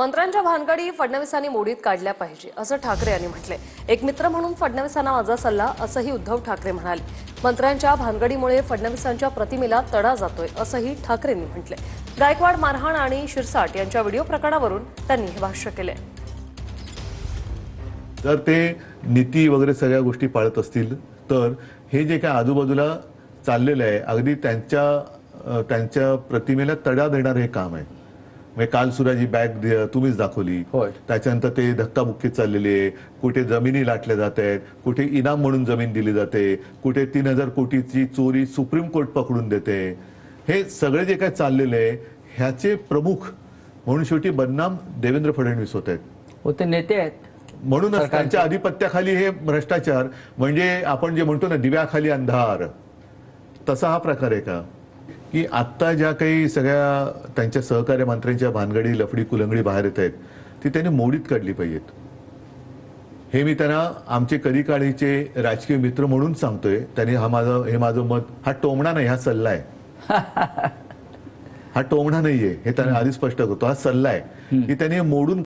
मंत्र्यांच्या भानगडी फडणवीसांनी मोडीत काढल्या पाहिजे असं ठाकरे यांनी म्हटले। एक मित्र म्हणून फडणवीसांना माझा सल्ला असंही उद्धव ठाकरे म्हणाले। मंत्र्यांच्या भानगडीमुळे फडणवीसांच्या प्रतिमेला तडा जातोय असंही ठाकरेंनी म्हटले। गायकवाड मारहाण आणि शिरसाट यांच्या व्हिडिओ प्रकरणावरून त्यांनी हे भाष्य केले। जर ते नीती वगैरे सगळ्या गोष्टी पाळत असतील तर हे जे काय आजूबाजूला चाललेलं आहे अगदी त्यांच्या प्रतिमेला तडा देणार हे काम आहे। म्हणजे काल सुराजी बॅग तुम्हीच दाखवली, त्याच्यानंतर ते धक्काबुक्की चाललेली आहे, कुठे जमिनी लाटल्या जात आहेत, कुठे इनाम म्हणून जमीन दिली जाते, कुठे 3000 कोटीची चोरी सुप्रीम कोर्ट पकडून देते। हे सगळे जे काय चाललेले आहे ह्याचे प्रमुख म्हणून शेवटी बदनाम देवेंद्र फडणवीस होत आहेत, होते नेते आहेत। म्हणूनच त्यांच्या आधिपत्याखाली हे भ्रष्टाचार म्हणजे आपण जे म्हणतो ना दिव्याखाली अंधार, तसा हा प्रकार आहे का? की आत्ता ज्या काही सगळ्या त्यांच्या सहकारी मंत्र्यांच्या भानगडी लफडी कुलंगडी बाहेर येत आहेत ती त्यांनी मोडीत काढली पाहिजेत। हे मी त्यांना आमचे कधी काळीचे राजकीय मित्र म्हणून सांगतोय। त्यांनी हे माझं मत, हा टोमणा नाही, हा सल्ला आहे। हा टोमणा नाहीये हे त्यांनी आधी स्पष्ट करतो, हा सल्ला आहे की त्यांनी मोडून